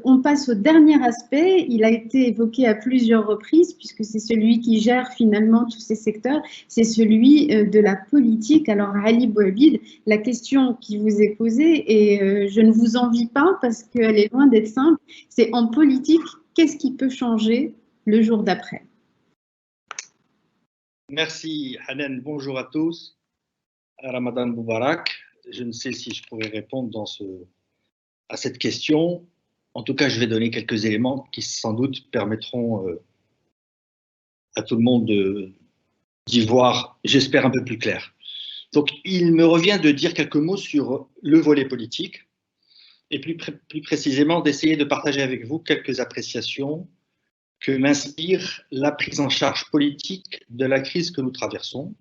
On passe au dernier aspect. Il a été évoqué à plusieurs reprises, puisque c'est celui qui gère finalement tous ces secteurs, c'est celui de la politique. Alors, Ali Bouabid, la question qui vous est posée, et je ne vous envie pas parce qu'elle est loin d'être simple, c'est en politique, qu'est-ce qui peut changer le jour d'après? Merci Hanan, bonjour à tous. Ramadan Moubarak. Je ne sais si je pourrais répondre à cette question. En tout cas, je vais donner quelques éléments qui sans doute permettront à tout le monde d'y voir, j'espère, un peu plus clair. Donc, il me revient de dire quelques mots sur le volet politique et plus précisément d'essayer de partager avec vous quelques appréciations que m'inspire la prise en charge politique de la crise que nous traversons.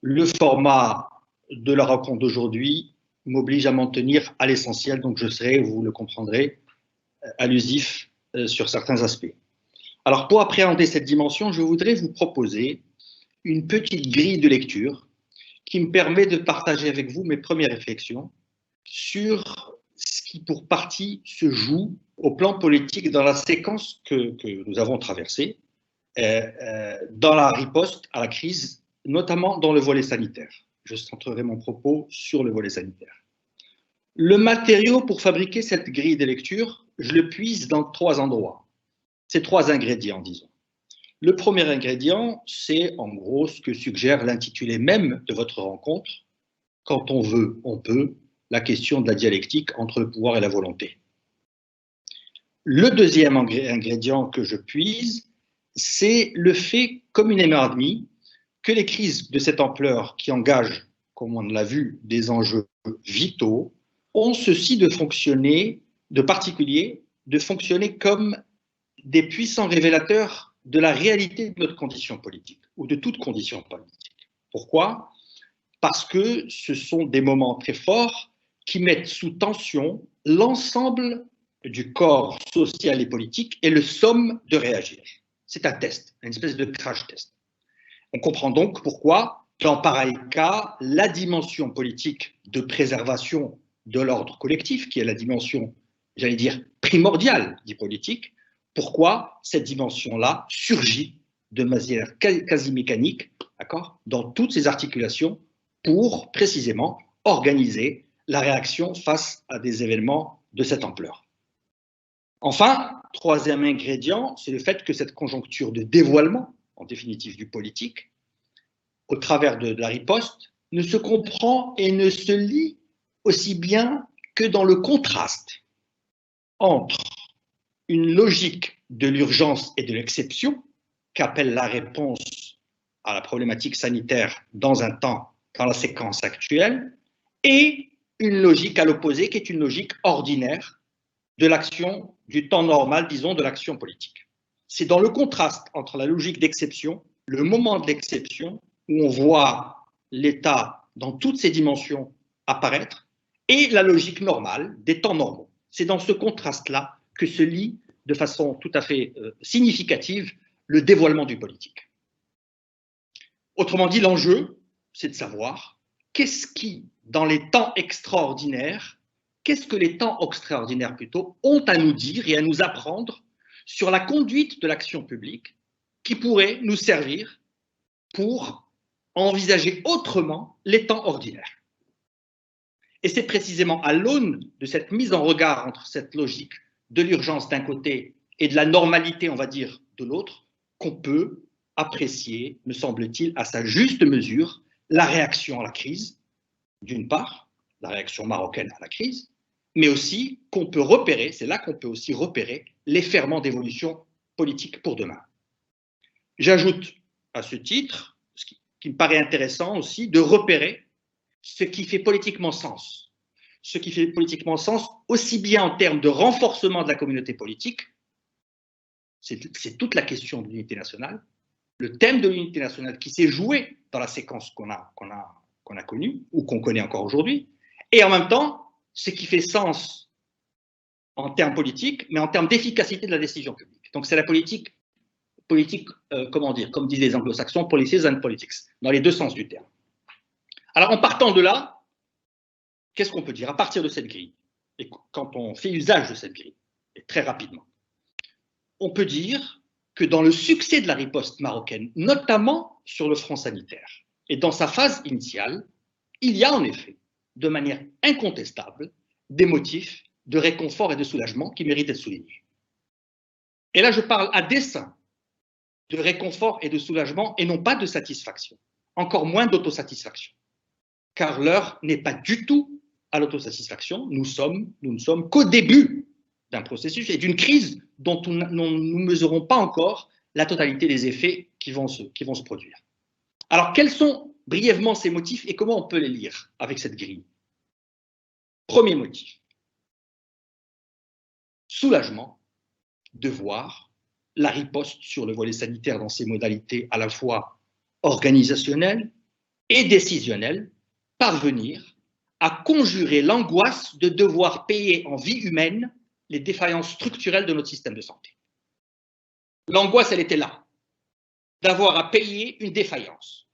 Le format de la rencontre d'aujourd'hui m'oblige à m'en tenir à l'essentiel, donc je serai, vous le comprendrez, allusif sur certains aspects. Alors, pour appréhender cette dimension, je voudrais vous proposer une petite grille de lecture qui me permet de partager avec vous mes premières réflexions sur ce qui, pour partie, se joue au plan politique dans la séquence que nous avons traversée, dans la riposte à la crise, notamment dans le volet sanitaire. Je centrerai mon propos sur le volet sanitaire. Le matériau pour fabriquer cette grille de lecture, je le puise dans 3 endroits. C'est 3 ingrédients, disons. Le premier ingrédient, c'est en gros ce que suggère l'intitulé même de votre rencontre. Quand on veut, on peut, la question de la dialectique entre le pouvoir et la volonté. Le deuxième ingrédient que je puise, c'est le fait communément admis que les crises de cette ampleur qui engagent, comme on l'a vu, des enjeux vitaux, ont ceci de fonctionner, de particulier, de fonctionner comme des puissants révélateurs de la réalité de notre condition politique, ou de toute condition politique. Pourquoi ? Parce que ce sont des moments très forts qui mettent sous tension l'ensemble du corps social et politique et le somme de réagir. C'est un test, une espèce de crash test. On comprend donc pourquoi, dans pareil cas, la dimension politique de préservation de l'ordre collectif, qui est la dimension, j'allais dire, primordiale du politique, pourquoi cette dimension-là surgit de manière quasi mécanique, d'accord, dans toutes ces articulations pour précisément organiser la réaction face à des événements de cette ampleur. Enfin, troisième ingrédient, c'est le fait que cette conjoncture de dévoilement, en définitive du politique, au travers de la riposte, ne se comprend et ne se lit aussi bien que dans le contraste entre une logique de l'urgence et de l'exception qu'appelle la réponse à la problématique sanitaire dans un temps, dans la séquence actuelle, et une logique à l'opposé qui est une logique ordinaire de l'action, du temps normal, disons, de l'action politique. C'est dans le contraste entre la logique d'exception, le moment de l'exception, où on voit l'État dans toutes ses dimensions apparaître, et la logique normale des temps normaux. C'est dans ce contraste-là que se lie de façon tout à fait significative le dévoilement du politique. Autrement dit, l'enjeu, c'est de savoir qu'est-ce qui, dans les temps extraordinaires, qu'est-ce que les temps extraordinaires plutôt ont à nous dire et à nous apprendre sur la conduite de l'action publique qui pourrait nous servir pour envisager autrement les temps ordinaires. Et c'est précisément à l'aune de cette mise en regard entre cette logique de l'urgence d'un côté et de la normalité, on va dire, de l'autre, qu'on peut apprécier, me semble-t-il, à sa juste mesure, la réaction à la crise, d'une part, la réaction marocaine à la crise, mais aussi qu'on peut repérer, c'est là qu'on peut aussi repérer les ferments d'évolution politique pour demain. J'ajoute à ce titre, ce qui me paraît intéressant aussi, de repérer ce qui fait politiquement sens. Ce qui fait politiquement sens aussi bien en termes de renforcement de la communauté politique, c'est toute la question de l'unité nationale, le thème de l'unité nationale qui s'est joué dans la séquence qu'on a connue, ou qu'on connaît encore aujourd'hui, et en même temps, ce qui fait sens en termes politiques, mais en termes d'efficacité de la décision publique. Donc c'est la politique, comment dire, comme disent les anglo-saxons, policies and politics, dans les deux sens du terme. Alors en partant de là, qu'est-ce qu'on peut dire à partir de cette grille? et quand on fait usage de cette grille, et très rapidement, on peut dire que dans le succès de la riposte marocaine, notamment sur le front sanitaire, et dans sa phase initiale, il y a en effet, de manière incontestable, des motifs de réconfort et de soulagement qui méritent d'être soulignés. Et là, je parle à dessein de réconfort et de soulagement et non pas de satisfaction, encore moins d'autosatisfaction. Car l'heure n'est pas du tout à l'autosatisfaction, nous ne sommes qu'au début d'un processus et d'une crise dont nous ne mesurons pas encore la totalité des effets qui vont se produire. Alors, quels sont brièvement ces motifs et comment on peut les lire avec cette grille? Premier motif, soulagement de voir la riposte sur le volet sanitaire dans ses modalités à la fois organisationnelles et décisionnelles parvenir à conjurer l'angoisse de devoir payer en vie humaine les défaillances structurelles de notre système de santé. L'angoisse, elle était là, d'avoir à payer une défaillance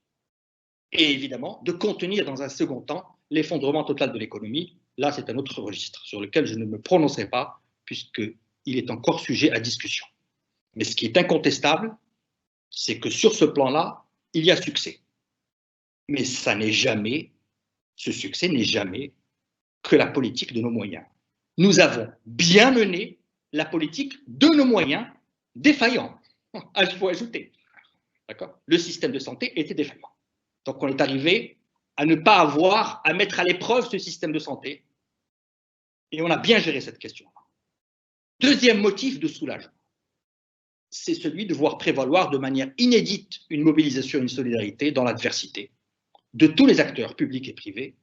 et évidemment de contenir dans un second temps l'effondrement total de l'économie. Là, c'est un autre registre sur lequel je ne me prononcerai pas puisqu'il est encore sujet à discussion. Mais ce qui est incontestable, c'est que sur ce plan-là, il y a succès. Mais ce succès n'est jamais que la politique de nos moyens. Nous avons bien mené la politique de nos moyens défaillants. Il faut ajouter. Le système de santé était défaillant. Donc on est arrivé à ne pas avoir à mettre à l'épreuve ce système de santé. Et on a bien géré cette question-là. Deuxième motif de soulagement, c'est celui de voir prévaloir de manière inédite une mobilisation, une solidarité dans l'adversité de tous les acteurs publics et privés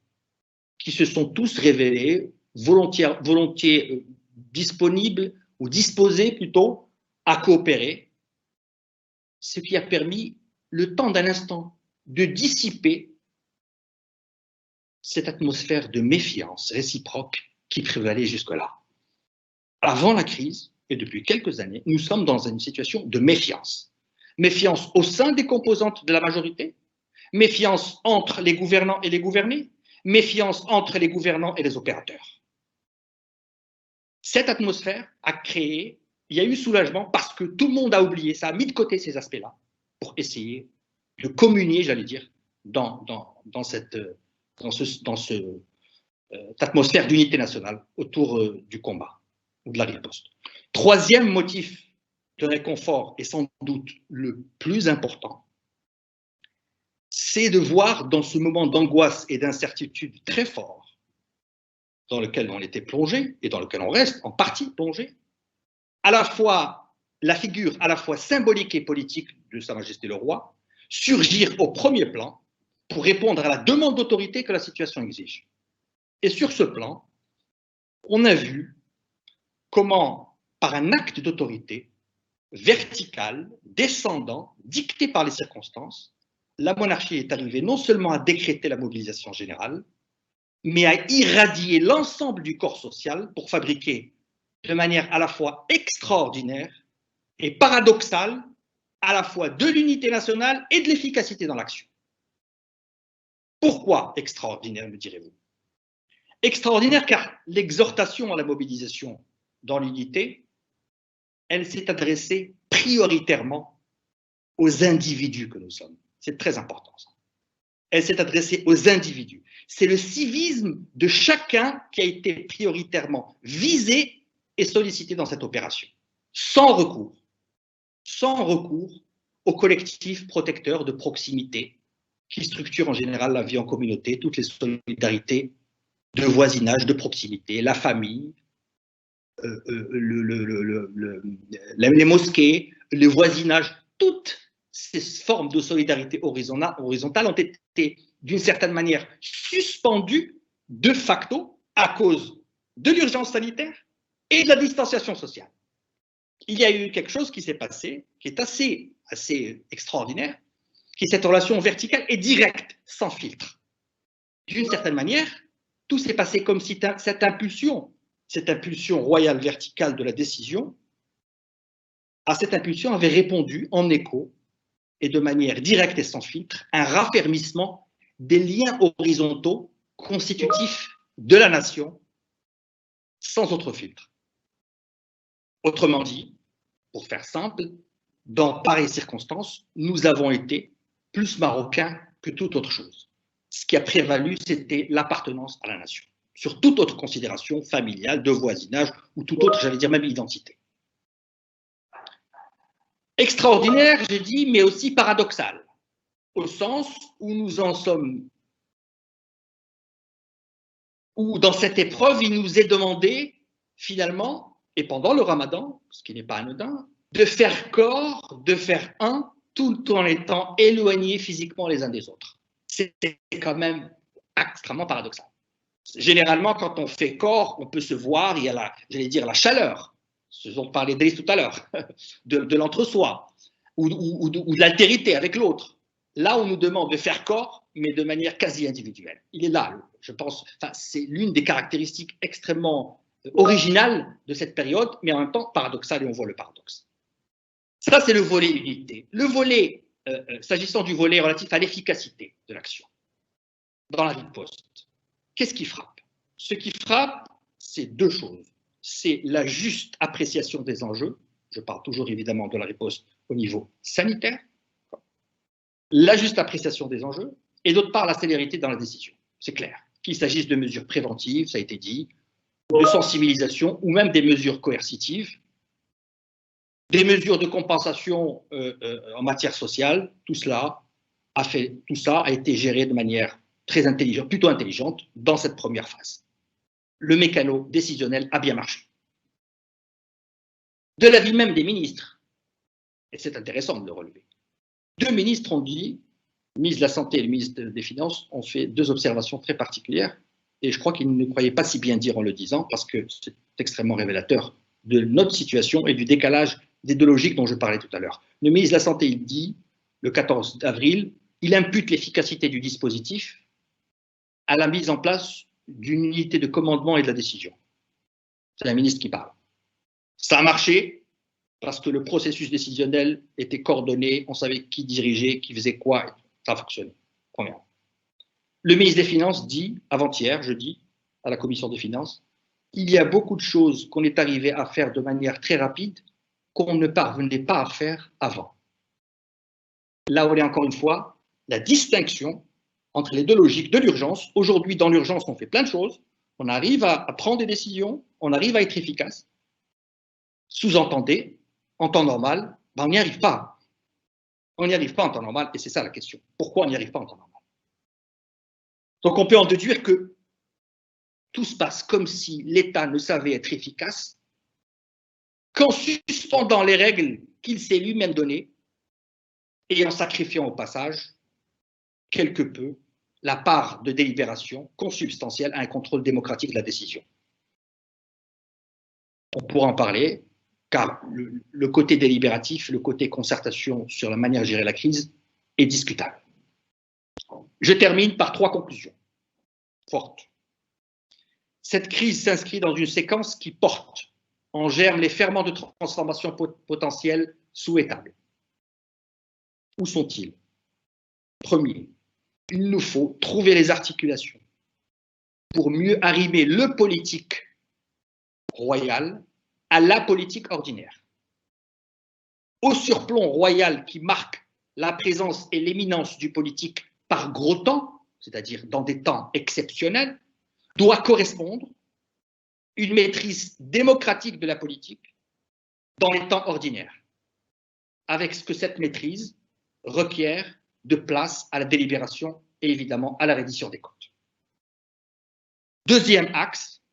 qui se sont tous révélés volontiers disponibles ou disposés plutôt à coopérer, ce qui a permis le temps d'un instant de dissiper cette atmosphère de méfiance réciproque qui prévalait jusque-là. Avant la crise, et depuis quelques années, nous sommes dans une situation de méfiance. Méfiance au sein des composantes de la majorité, méfiance entre les gouvernants et les gouvernés, méfiance entre les gouvernants et les opérateurs. Cette atmosphère a créé, il y a eu soulagement parce que tout le monde a oublié ça, a mis de côté ces aspects-là pour essayer de communier, j'allais dire, dans cette atmosphère d'unité nationale autour du combat ou de la riposte. Troisième motif de réconfort, et sans doute le plus important, c'est de voir dans ce moment d'angoisse et d'incertitude très fort dans lequel on était plongé et dans lequel on reste en partie plongé, à la fois la figure à la fois symbolique et politique de Sa Majesté le Roi surgir au premier plan pour répondre à la demande d'autorité que la situation exige. Et sur ce plan, on a vu comment, par un acte d'autorité vertical, descendant, dicté par les circonstances, la monarchie est arrivée non seulement à décréter la mobilisation générale, mais à irradier l'ensemble du corps social pour fabriquer de manière à la fois extraordinaire et paradoxale à la fois de l'unité nationale et de l'efficacité dans l'action. Pourquoi extraordinaire, me direz-vous? Extraordinaire car l'exhortation à la mobilisation dans l'unité, elle s'est adressée prioritairement aux individus que nous sommes. C'est très important ça. Elle s'est adressée aux individus. C'est le civisme de chacun qui a été prioritairement visé et sollicité dans cette opération, sans recours aux collectifs protecteurs de proximité qui structurent en général la vie en communauté, toutes les solidarités de voisinage, de proximité, la famille, les mosquées, le voisinage, toutes ces formes de solidarité horizontale ont été d'une certaine manière suspendues de facto à cause de l'urgence sanitaire et de la distanciation sociale. Il y a eu quelque chose qui s'est passé, qui est assez extraordinaire, qui est cette relation verticale et directe, sans filtre. D'une certaine manière, tout s'est passé comme si cette impulsion royale verticale de la décision, à cette impulsion avait répondu en écho et de manière directe et sans filtre un raffermissement des liens horizontaux constitutifs de la nation, sans autre filtre. Autrement dit, pour faire simple, dans pareilles circonstances, nous avons été plus marocains que toute autre chose. Ce qui a prévalu, c'était l'appartenance à la nation, sur toute autre considération familiale, de voisinage ou toute autre, j'allais dire même identité. Extraordinaire, j'ai dit, mais aussi paradoxal, au sens où nous en sommes, où dans cette épreuve, il nous est demandé, finalement, et pendant le Ramadan, ce qui n'est pas anodin, de faire corps, de faire un, tout en étant éloignés physiquement les uns des autres. C'est quand même extrêmement paradoxal. Généralement, quand on fait corps, on peut se voir, il y a j'allais dire, la chaleur, ce dont parlait Driss tout à l'heure, de l'entre-soi, ou de l'altérité avec l'autre. Là, on nous demande de faire corps, mais de manière quasi individuelle. Il est là, je pense, enfin, c'est l'une des caractéristiques extrêmement originales de cette période, mais en même temps paradoxale, et on voit le paradoxe. Ça, c'est le volet unité. Le volet, s'agissant du volet relatif à l'efficacité de l'action dans la riposte, qu'est-ce qui frappe? Ce qui frappe, c'est deux choses. C'est la juste appréciation des enjeux, je parle toujours évidemment de la riposte au niveau sanitaire, la juste appréciation des enjeux, et d'autre part la célérité dans la décision. C'est clair. Qu'il s'agisse de mesures préventives, ça a été dit, de sensibilisation ou même des mesures coercitives, des mesures de compensation en matière sociale, tout ça a été géré de manière très intelligente, plutôt intelligente, dans cette première phase. Le mécano décisionnel a bien marché. De l'avis même des ministres, et c'est intéressant de le relever, deux ministres ont dit, le ministre de la Santé et le ministre des Finances ont fait deux observations très particulières, et je crois qu'ils ne croyaient pas si bien dire en le disant, parce que c'est extrêmement révélateur de notre situation et du décalage idéologique dont je parlais tout à l'heure. Le ministre de la Santé, il dit, le 14 avril, il impute l'efficacité du dispositif à la mise en place d'une unité de commandement et de la décision. C'est un ministre qui parle. Ça a marché parce que le processus décisionnel était coordonné, on savait qui dirigeait, qui faisait quoi, et ça a fonctionné. Premièrement. Le ministre des Finances dit, avant-hier, jeudi, à la commission des Finances, il y a beaucoup de choses qu'on est arrivé à faire de manière très rapide qu'on ne parvenait pas à faire avant. Là où est encore une fois la distinction entre les deux logiques de l'urgence. Aujourd'hui, dans l'urgence, on fait plein de choses, on arrive à prendre des décisions, on arrive à être efficace. Sous-entendez, en temps normal, ben on n'y arrive pas. On n'y arrive pas en temps normal, et c'est ça la question. Pourquoi on n'y arrive pas en temps normal? Donc on peut en déduire que tout se passe comme si l'État ne savait être efficace qu'en suspendant les règles qu'il s'est lui-même données et en sacrifiant au passage quelque peu la part de délibération consubstantielle à un contrôle démocratique de la décision. On pourra en parler, car le côté délibératif, le côté concertation sur la manière de gérer la crise est discutable. Je termine par trois conclusions fortes. Cette crise s'inscrit dans une séquence qui porte en germe les ferments de transformation potentielle souhaitables. Où sont-ils? Premier, il nous faut trouver les articulations pour mieux arrimer le politique royal à la politique ordinaire. Au surplomb royal qui marque la présence et l'éminence du politique par gros temps, c'est-à-dire dans des temps exceptionnels, doit correspondre une maîtrise démocratique de la politique dans les temps ordinaires, avec ce que cette maîtrise requiert de place à la délibération et évidemment à la reddition des comptes. Deuxième axe,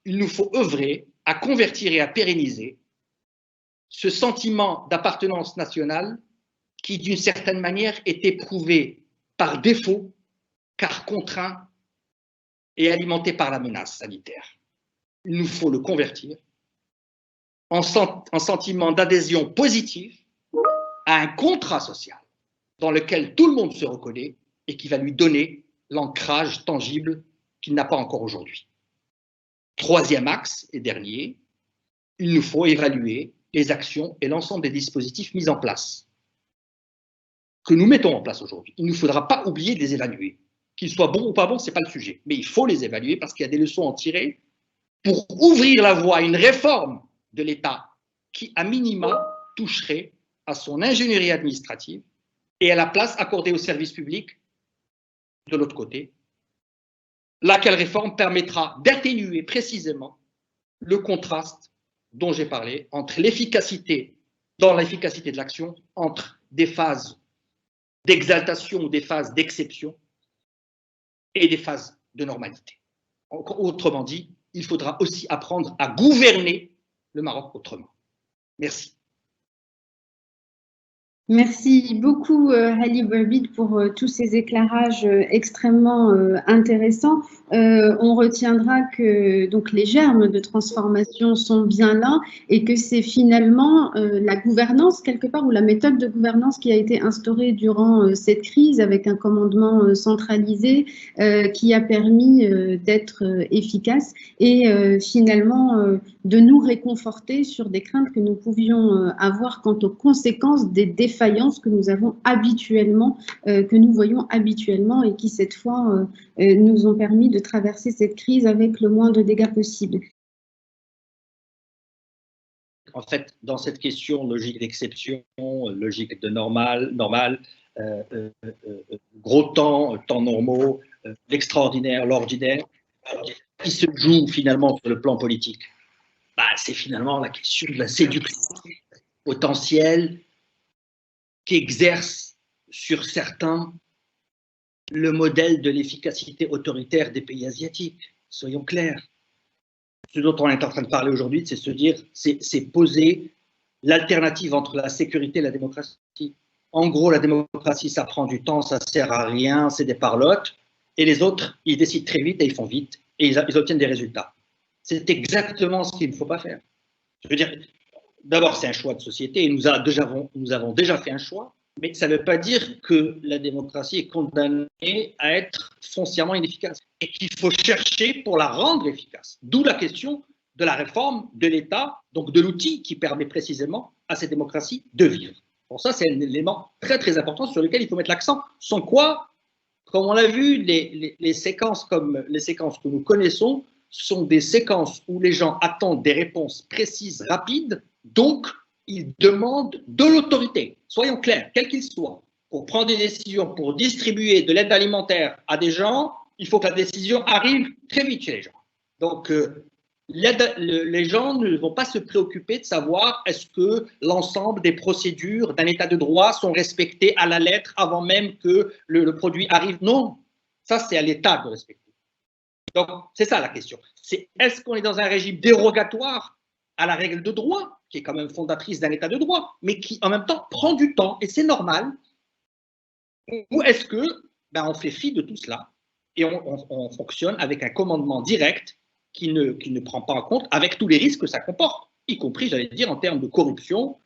il nous faut œuvrer à convertir et à pérenniser ce sentiment d'appartenance nationale qui, d'une certaine manière, est éprouvé par défaut, car contraint et alimenté par la menace sanitaire. Il nous faut le convertir en sentiment d'adhésion positive à un contrat social dans lequel tout le monde se reconnaît et qui va lui donner l'ancrage tangible qu'il n'a pas encore aujourd'hui. Troisième axe et dernier, il nous faut évaluer les actions et l'ensemble des dispositifs mis en place, que nous mettons en place aujourd'hui. Il ne faudra pas oublier de les évaluer. Qu'ils soient bons ou pas bons, ce n'est pas le sujet. Mais il faut les évaluer parce qu'il y a des leçons à en tirer pour ouvrir la voie à une réforme de l'État qui, à minima, toucherait à son ingénierie administrative et à la place accordée aux services publics de l'autre côté, laquelle réforme permettra d'atténuer précisément le contraste dont j'ai parlé entre l'efficacité, dans l'efficacité de l'action, entre des phases d'exaltation ou des phases d'exception et des phases de normalité. Autrement dit, il faudra aussi apprendre à gouverner le Maroc autrement. Merci. Merci beaucoup, Ali Bouabid, pour tous ces éclairages extrêmement intéressants. On retiendra que donc, les germes de transformation sont bien là et que c'est finalement la gouvernance, quelque part, ou la méthode de gouvernance qui a été instaurée durant cette crise avec un commandement centralisé qui a permis d'être efficace et finalement de nous réconforter sur des craintes que nous pouvions avoir quant aux conséquences des défaillances que nous avons habituellement, que nous voyons habituellement et qui cette fois nous ont permis de traverser cette crise avec le moins de dégâts possible. En fait, dans cette question, logique d'exception, logique de normal, gros temps, temps normaux, l'extraordinaire, l'ordinaire, qui se joue finalement sur le plan politique, c'est finalement la question de la séduction potentielle qui exerce sur certains le modèle de l'efficacité autoritaire des pays asiatiques. Soyons clairs. Ce dont on est en train de parler aujourd'hui, c'est se dire, c'est poser l'alternative entre la sécurité et la démocratie. En gros, la démocratie, ça prend du temps, ça sert à rien, c'est des parlottes. Et les autres, ils décident très vite et ils font vite et ils obtiennent des résultats. C'est exactement ce qu'il ne faut pas faire. Je veux dire, d'abord, c'est un choix de société et nous avons déjà fait un choix, mais ça ne veut pas dire que la démocratie est condamnée à être foncièrement inefficace et qu'il faut chercher pour la rendre efficace. D'où la question de la réforme de l'État, donc de l'outil qui permet précisément à cette démocratie de vivre. Pour ça, c'est un élément très très important sur lequel il faut mettre l'accent, sans quoi, comme on l'a vu, les séquences que nous connaissons sont des séquences où les gens attendent des réponses précises, rapides, donc ils demandent de l'autorité. Soyons clairs, quel qu'il soit, pour prendre des décisions, pour distribuer de l'aide alimentaire à des gens, il faut que la décision arrive très vite chez les gens. Donc, les gens ne vont pas se préoccuper de savoir est-ce que l'ensemble des procédures d'un état de droit sont respectées à la lettre avant même que le produit arrive. Non, ça c'est à l'État de respecter. Donc, c'est ça la question. C'est est-ce qu'on est dans un régime dérogatoire à la règle de droit, qui est quand même fondatrice d'un état de droit, mais qui en même temps prend du temps, et c'est normal, ou est-ce que on fait fi de tout cela et on fonctionne avec un commandement direct qui ne prend pas en compte avec tous les risques que ça comporte, y compris, j'allais dire, en termes de corruption,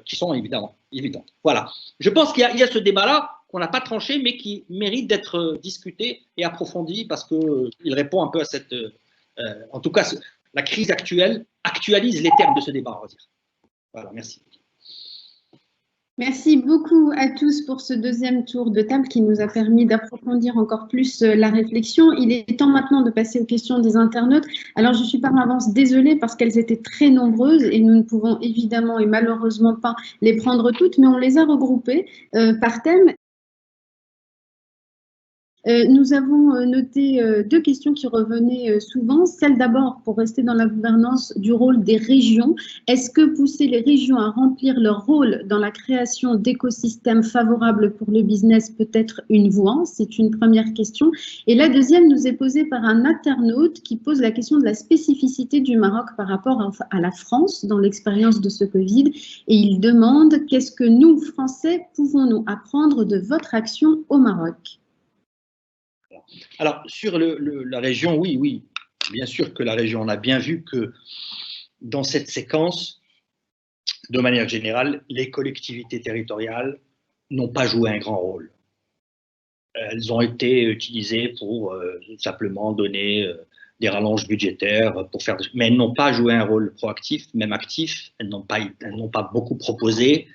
qui sont évidentes. Voilà. Je pense qu'il y a ce débat-là qu'on n'a pas tranché, mais qui mérite d'être discuté et approfondi parce qu'il répond un peu à cette… en tout cas, la crise actuelle actualise les termes de ce débat, on va dire. Voilà, merci. Merci beaucoup à tous pour ce deuxième tour de table qui nous a permis d'approfondir encore plus la réflexion. Il est temps maintenant de passer aux questions des internautes. Alors, je suis par avance désolée parce qu'elles étaient très nombreuses et nous ne pouvons évidemment et malheureusement pas les prendre toutes, mais on les a regroupées par thème. Nous avons noté deux questions qui revenaient souvent. Celle d'abord, pour rester dans la gouvernance, du rôle des régions. Est-ce que pousser les régions à remplir leur rôle dans la création d'écosystèmes favorables pour le business peut être une voie? C'est une première question. Et la deuxième nous est posée par un internaute qui pose la question de la spécificité du Maroc par rapport à la France dans l'expérience de ce Covid. Et il demande qu'est-ce que nous, Français, pouvons-nous apprendre de votre action au Maroc? Alors, sur la région, oui, bien sûr que la région, on a bien vu que dans cette séquence, de manière générale, les collectivités territoriales n'ont pas joué un grand rôle. Elles ont été utilisées pour simplement donner des rallonges budgétaires, mais elles n'ont pas joué un rôle proactif, même actif, elles n'ont pas beaucoup proposé,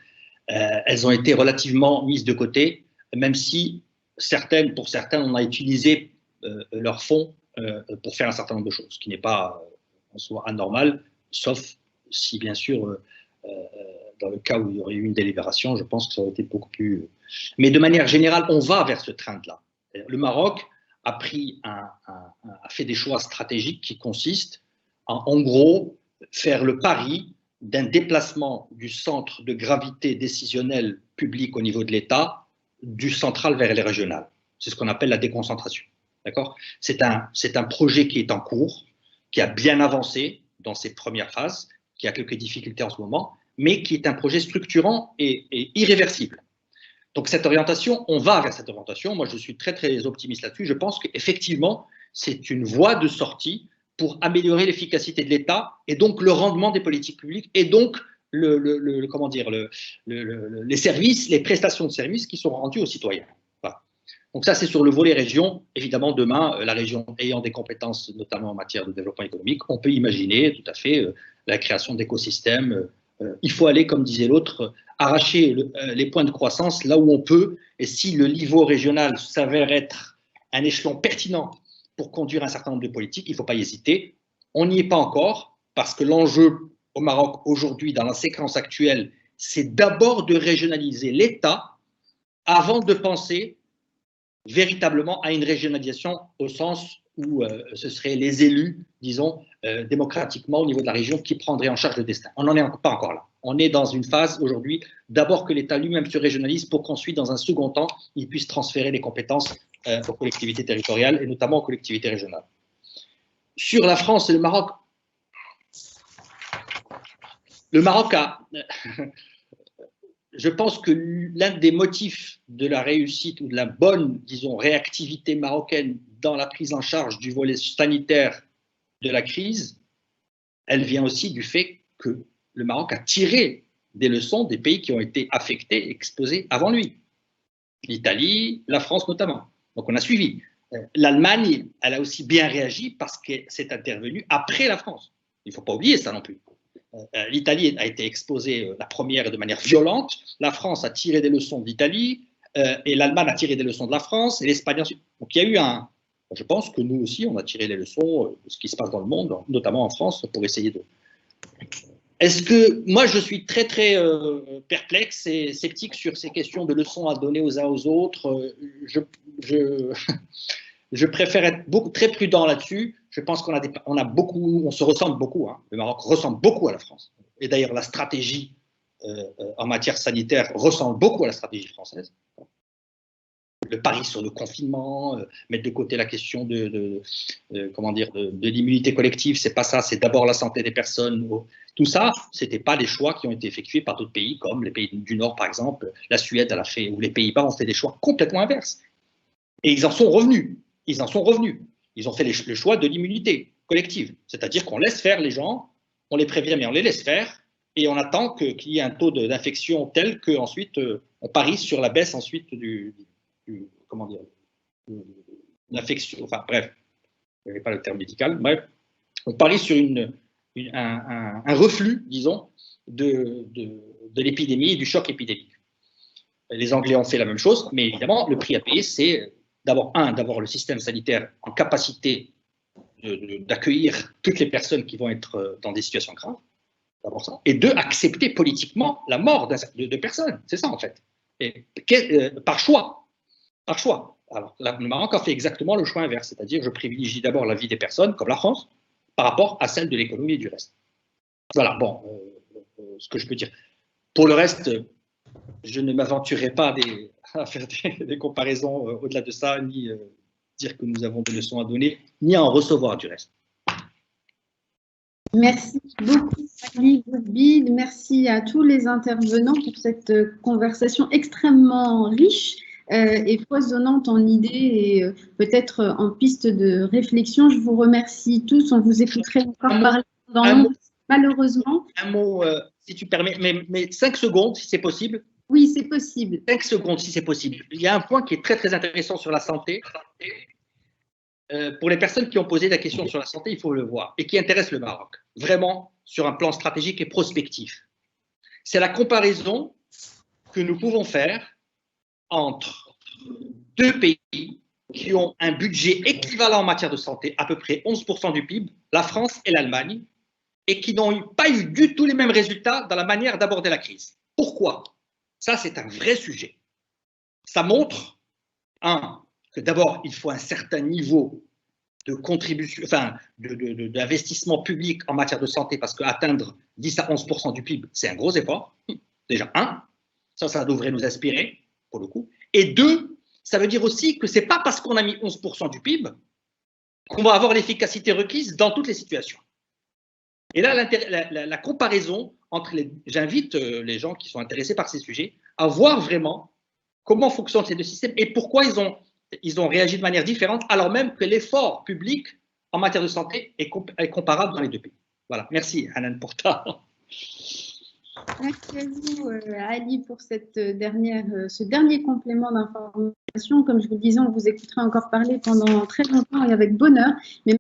elles ont été relativement mises de côté, même si pour certaines, on a utilisé leurs fonds pour faire un certain nombre de choses, ce qui n'est pas en soi anormal, sauf si bien sûr, dans le cas où il y aurait eu une délibération, je pense que ça aurait été beaucoup plus... Mais de manière générale, on va vers ce trend-là. Le Maroc a fait des choix stratégiques qui consistent en gros, faire le pari d'un déplacement du centre de gravité décisionnel public au niveau de l'État, du central vers les régionales. C'est ce qu'on appelle la déconcentration. D'accord ? C'est un projet qui est en cours, qui a bien avancé dans ses premières phases, qui a quelques difficultés en ce moment, mais qui est un projet structurant et irréversible. Donc cette orientation, on va vers cette orientation. Moi, je suis très, très optimiste là-dessus. Je pense qu'effectivement, c'est une voie de sortie pour améliorer l'efficacité de l'État et donc le rendement des politiques publiques et donc les services, les prestations de services qui sont rendues aux citoyens. Voilà. Donc ça, c'est sur le volet région. Évidemment, demain, la région ayant des compétences, notamment en matière de développement économique, on peut imaginer tout à fait la création d'écosystèmes. Il faut aller, comme disait l'autre, arracher les points de croissance là où on peut. Et si le niveau régional s'avère être un échelon pertinent pour conduire un certain nombre de politiques, il ne faut pas y hésiter. On n'y est pas encore, parce que l'enjeu au Maroc aujourd'hui, dans la séquence actuelle, c'est d'abord de régionaliser l'État avant de penser véritablement à une régionalisation au sens où ce seraient les élus, disons, démocratiquement au niveau de la région qui prendraient en charge le destin. On n'en est pas encore là. On est dans une phase aujourd'hui, d'abord que l'État lui-même se régionalise pour qu'ensuite, dans un second temps, il puisse transférer les compétences aux collectivités territoriales et notamment aux collectivités régionales. Sur la France et le Maroc a... Je pense que l'un des motifs de la réussite ou de la bonne, disons, réactivité marocaine dans la prise en charge du volet sanitaire de la crise, elle vient aussi du fait que le Maroc a tiré des leçons des pays qui ont été affectés, exposés avant lui. L'Italie, la France notamment. Donc on a suivi. L'Allemagne, elle a aussi bien réagi parce que c'est intervenu après la France. Il ne faut pas oublier ça non plus. L'Italie a été exposée la première de manière violente, la France a tiré des leçons de l'Italie, et l'Allemagne a tiré des leçons de la France, et l'Espagne ensuite. Donc il y a eu je pense que nous aussi, on a tiré les leçons de ce qui se passe dans le monde, notamment en France, pour essayer de... Est-ce que, moi je suis très très perplexe et sceptique sur ces questions de leçons à donner aux uns aux autres. Je préfère être très prudent là-dessus. Je pense qu'on on se ressemble beaucoup. Hein. Le Maroc ressemble beaucoup à la France. Et d'ailleurs, la stratégie en matière sanitaire ressemble beaucoup à la stratégie française. Le pari sur le confinement, mettre de côté la question de l'immunité collective, c'est pas ça. C'est d'abord la santé des personnes. Tout ça, c'était pas des choix qui ont été effectués par d'autres pays, comme les pays du Nord, par exemple. La Suède, elle a fait, ou les Pays-Bas ont fait des choix complètement inverses. Et ils en sont revenus. Ils ont fait le choix de l'immunité collective. C'est-à-dire qu'on laisse faire les gens, on les prévient, mais on les laisse faire, et on attend qu'il y ait un taux d'infection tel qu'ensuite, on parie sur la baisse ensuite l'infection. Enfin, bref, je n'avais pas le terme médical. Bref, on parie sur un reflux, disons, de l'épidémie et du choc épidémique. Les Anglais ont fait la même chose, mais évidemment, le prix à payer, c'est d'avoir le système sanitaire en capacité d'accueillir toutes les personnes qui vont être dans des situations graves, d'abord ça, et deux, accepter politiquement la mort de personnes, c'est ça en fait, et, par choix. Alors, le Maroc a fait exactement le choix inverse, c'est-à-dire je privilégie d'abord la vie des personnes, comme la France, par rapport à celle de l'économie et du reste. Voilà, bon, ce que je peux dire. Pour le reste, je ne m'aventurerai pas à faire des comparaisons au-delà de ça, ni dire que nous avons des leçons à donner, ni à en recevoir du reste. Merci beaucoup, Ali Boudbid. Merci à tous les intervenants pour cette conversation extrêmement riche et foisonnante en idées et peut-être en pistes de réflexion. Je vous remercie tous. On vous écouterait encore parler dans l'ombre, malheureusement. Un mot, si tu permets, mais 5 secondes, si c'est possible. Oui, c'est possible. 5 secondes, si c'est possible. Il y a un point qui est très, très intéressant sur la santé. Pour les personnes qui ont posé la question sur la santé, il faut le voir, et qui intéresse le Maroc, vraiment sur un plan stratégique et prospectif. C'est la comparaison que nous pouvons faire entre deux pays qui ont un budget équivalent en matière de santé, à peu près 11% du PIB, la France et l'Allemagne, et qui n'ont pas eu du tout les mêmes résultats dans la manière d'aborder la crise. Pourquoi? Ça, c'est un vrai sujet. Ça montre, que d'abord, il faut un certain niveau de contribution, enfin, d'investissement public en matière de santé, parce qu'atteindre 10 à 11% du PIB, c'est un gros effort. Déjà, ça devrait nous inspirer, pour le coup. Et deux, ça veut dire aussi que ce n'est pas parce qu'on a mis 11% du PIB qu'on va avoir l'efficacité requise dans toutes les situations. Et là, la comparaison entre les… J'invite les gens qui sont intéressés par ces sujets à voir vraiment comment fonctionnent ces deux systèmes et pourquoi ils ont réagi de manière différente, alors même que l'effort public en matière de santé est comparable dans les deux pays. Voilà, merci Hanan pour ta… Merci à vous, Ali, pour ce dernier complément d'information. Comme je vous le disais, on vous écouterait encore parler pendant très longtemps et avec bonheur. Mais